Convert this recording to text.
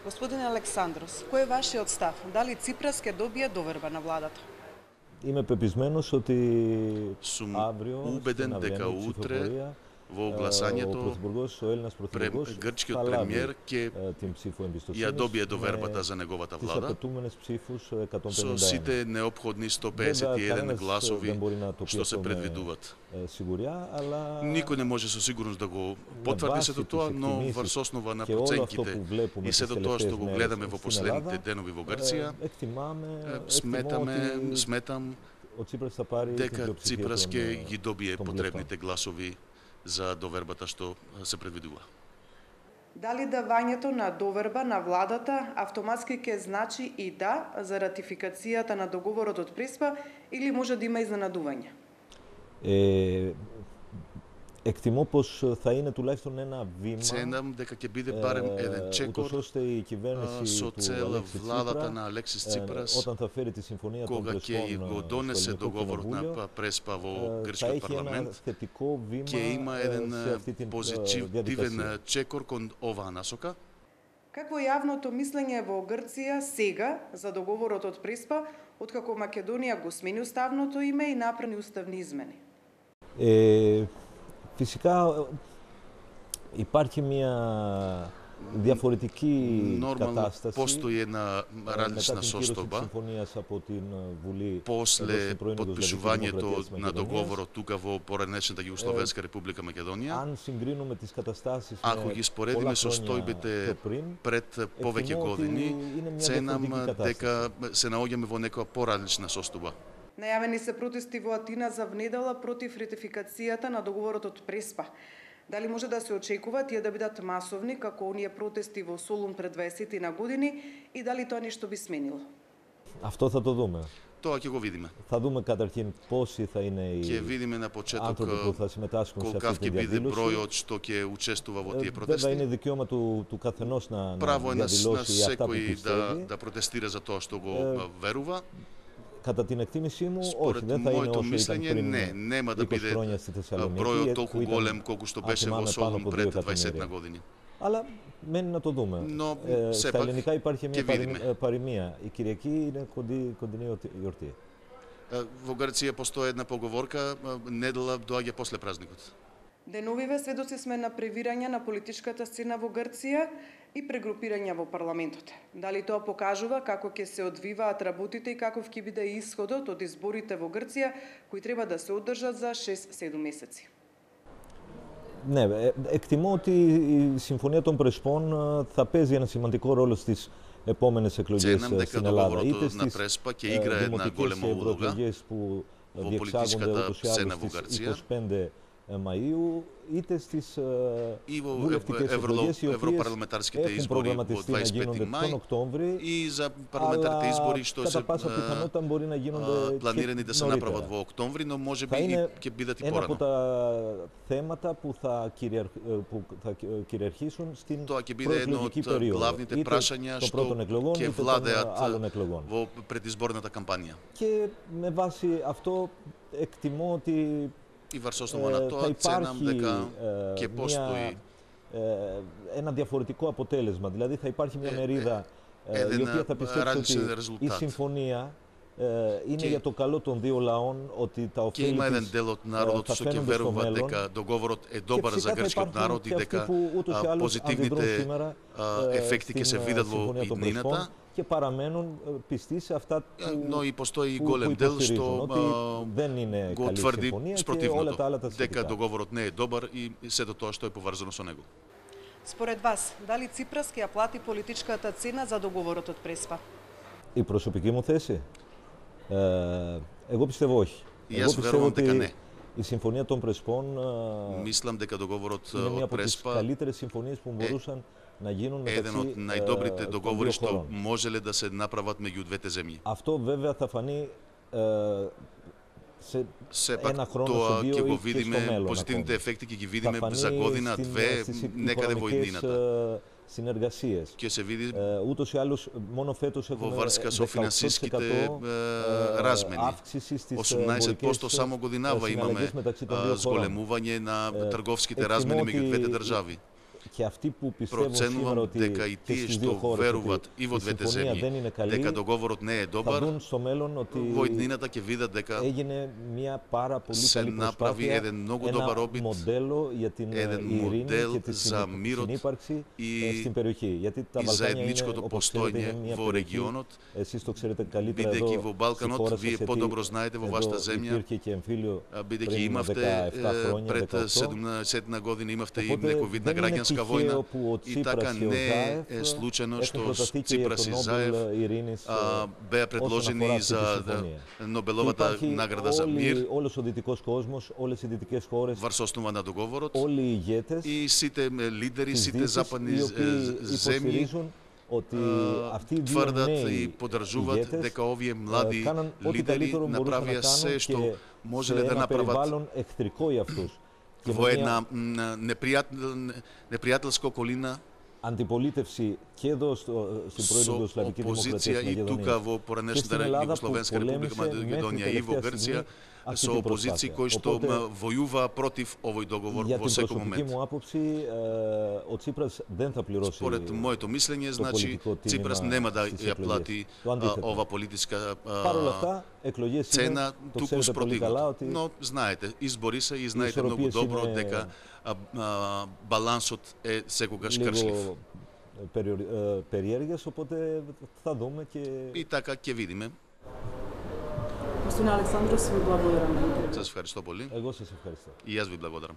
Господин Александрос, кој е вашиот став? Дали Ципрас ќе добие доверба на владата? Είμαι πεπισμένος ότι Сум αύριο убеден στην дека αυριανή утре ψηφοφορία во ο гласањето Έλληνας Πρωθυπουργός грчкиот θα λάβει премиер ќе την ψήφο ја εμπιστοσύνης добие довербата με за неговата τις влада απαιτούμενες ψήφους со 151. сите неопходни Βέβαια, 151 κανένας гласови δεν μπορεί να το πει што αυτό се με предвидуваат. σιγουριά, αλλά Никој не може со сигурност да го потврди βάση сето της тоа, но εκτιμήσεις врз основа на και όλο αυτό проценките που βλέπουμε и τις сето тоа што τελευταίες го μέρες гледаме во στην последните Ελλάδα, денови во Грција, εκτιμώ ότι сметам ο Τσίπρας θα πάρει την дека πλειοψηφία Ципрас ќе ги добие των потребните гласови за довербата што се предвидува. Дали давањето на доверба на владата автоматски ќе значи и да за ратификацијата на договорот од Преспа или може да има изненадување? Εκτιμώ πως θα είναι τουλάχιστον ένα βήμα Ценам дека ќе биде барем еден чекор ούτως ώστε η κυβέρνηση со του цел Αλέξη владата Τσίπρα на Алексис Ципрас όταν θα φέρει τη συμφωνία των кога ќе Πρεσπών го στο донесе Ελληνικό договорот Κοινοβούλιο на Преспа во θα грчкиот έχει ένα парламент, θετικό βήμα ќе има еден σε αυτή την позитивен διαδικασία. чекор кон оваа насока. Какво е јавното мислење во Грција сега за договорот од Преспа, откако Македонија го смени уставното име и направи уставни измени? Φυσικά υπάρχει μια διαφορετική Нормално κατάσταση постои една μετά различна την κύρωση της состојба συμφωνίας από την Βουλή после εδώ στην πρώην Ιουγκοσλαβική подпишувањето Δημοκρατία της на Μακεδονίας. договорот тука во поранешната Југословенска република Македонија. Αν συγκρίνουμε τις καταστάσεις Ако με ги πολλά споредиме со χρόνια стојбите πιο πριν, пред повеќе εκτιμώ ότι години, είναι μια ценам διαφορετική κατάσταση. дека се наоѓаме во некоја поразлична состојба. Најавени се протести во Атина за внедела против ратификацијата на договорот од Преспа. Дали може да се очекува тие да бидат масовни како оние протести во Солун пред 20 на години и дали тоа нешто би сменило? Αυτό θα το δούμε. Тоа ќе го видиме. Θα δούμε καταρχήν πόσοι θα είναι Ќе οι видиме на почеток άνθρωποι που θα συμμετάσχουν σε колкав αυτή ќе τη биде διαδήλωση. бројот што ќе учествува во тие Βέβαια είναι протести. δικαίωμα του καθενός να Право е на διαδηλώσει αυτά που секој πιστεύει. да протестира за тоа што го верува. Κατά την εκτίμησή μου, όχι, Според δεν θα είναι моето όσο ήταν мислење, πριν не, нема да 20 биде χρόνια στη Θεσσαλονίκη, бројот που толку ήταν, голем колку што αν беше во θυμάμαι, πάνω Солун από 2 пред 20 εκατομμύρια. години. Αλλά μένει να το δούμε. Но Στα сепак ελληνικά υπάρχει μια ќе видиме. παροιμία. Η Κυριακή είναι κοντινή γιορτή. Во Грција постои една поговорка, недела доаѓа после празникот. Деновиве сведоци сме на превирање на политичката сцена во Грција и прегрупирања во парламентот. Дали тоа покажува како ќе се одвиваат работите и каков ќе биде исходот од изборите во Грција, кои треба да се одржат за 6-7 месеци? Ναι, εκτιμώ ότι η Συμφωνία των Πρεσπών θα παίζει ένα σημαντικό ρόλο στις επόμενες εκλογές στην Ελλάδα. Είτε στις δημοτικές ευρωεκλογές που διεξάγονται ούτως ή άλλως στις 25 Μαΐου, είτε στις βουλευτικές εκλογές, οι οποίες έχουν προγραμματιστεί να γίνονται τον Οκτώβρη, αλλά κατά πάσα πιθανότητα μπορεί να γίνονται και νωρίτερα. Θα είναι ένα από τα θέματα που θα κυριαρχήσουν στην προεκλογική περίοδο, είτε των πρώτων εκλογών, είτε των άλλων εκλογών. Και με βάση αυτό εκτιμώ ότι И врз основа на тоа ценам дека ќе постои ένα διαφορετικό αποτέλεσμα. Δηλαδή θα υπάρχει μια μερίδα η οποία θα πιστέψει ότι η συμφωνία είναι για το καλό των δύο λαών, ότι τα ωφέλη της θα φαίνονται στο μέλλον. Και φυσικά θα υπάρχουν και αυτοί που ούτως ή άλλως αντιδρούν σήμερα στην Συμφωνία των Πρεσπών και παραμένουν πιστοί σε αυτά που υποστηρίζουν, ότι δεν είναι καλή συμφωνία και όλα τα άλλα τα σχετικά. Според вас, дали Ципрас ќе ја плати политичката цена за договорот од Преспа? Η προσωπική μου θέση? Εγώ πιστεύω όχι. Εγώ πιστεύω ότι η Συμφωνία των Πρεσπών είναι μια από τις καλύτερες συμφωνίες που μπορούσαν να γίνουν μεταξύ των δύο χωρών. Αυτό βέβαια θα φανεί σε ένα χρόνο, σε δύο ή και στο μέλλον. Θα φανεί στις οικονομικές συνεργασίες. Ούτως ή άλλως μόνο φέτος έχουμε 18% αύξηση στις εμπορικές συναλλαγές μεταξύ των δύο χωρών. και αυτοί που πιστεύουν σήμερα ότι και στις δύο χώρες ότι η συμφωνία δεν είναι καλή, θα δουν στο μέλλον ότι έγινε μια πάρα πολύ καλή προσπάθεια, ένα μοντέλο για την ειρήνη και τη συνύπαρξη στην περιοχή. Γιατί τα Βαλκάνια είναι, όπως ξέρετε, είναι μια περιοχή, εσείς το ξέρετε καλύτερα εδώ στη χώρα σας, γιατί εδώ υπήρχε και εμφύλιο πριν 17 χρόνια, 18. Οπότε δεν είναι τυχαίο που ο Τσίπρας και ο Ζάεφ έχουν προταθεί και για το Νόμπελ Ειρήνης όσον αφορά αυτή τη συμφωνία. Όλος ο δυτικός κόσμος, όλες οι δυτικές χώρες, όλοι οι ηγέτες της Δύσης, οι οποίοι υποστηρίζουν ότι αυτοί οι δύο νέοι ηγέτες κάναν ό,τι καλύτερο μπορούσαν να κάνουν και σε ένα περιβάλλον εχθρικό για αυτούς. Во една непријателска околина, αντιπολίτευση και εδώ στην πρώην Ιουγκοσλαβική Δημοκρατία στη Μακεδονία και στην Ελλάδα που πολέμησε μέχρι τελευταία со опозиции кои што војува против овој договор во секој момент. Μου άποψη, ο Τσίπρας δεν θα πληρώσει. Според моето мислење, значи Ципрас нема да ја плати ова политичка цена, туку спротивното. Но знаете, избори се и знаете многу добро дека балансот е секогаш кршлив. Περίεργες, οπότε θα δούμε και... И така ќе видиме. Господин Александров, ви благодарам. Σας ευχαριστώ πολύ. Εγώ σας ευχαριστώ. И аз ви благодарам.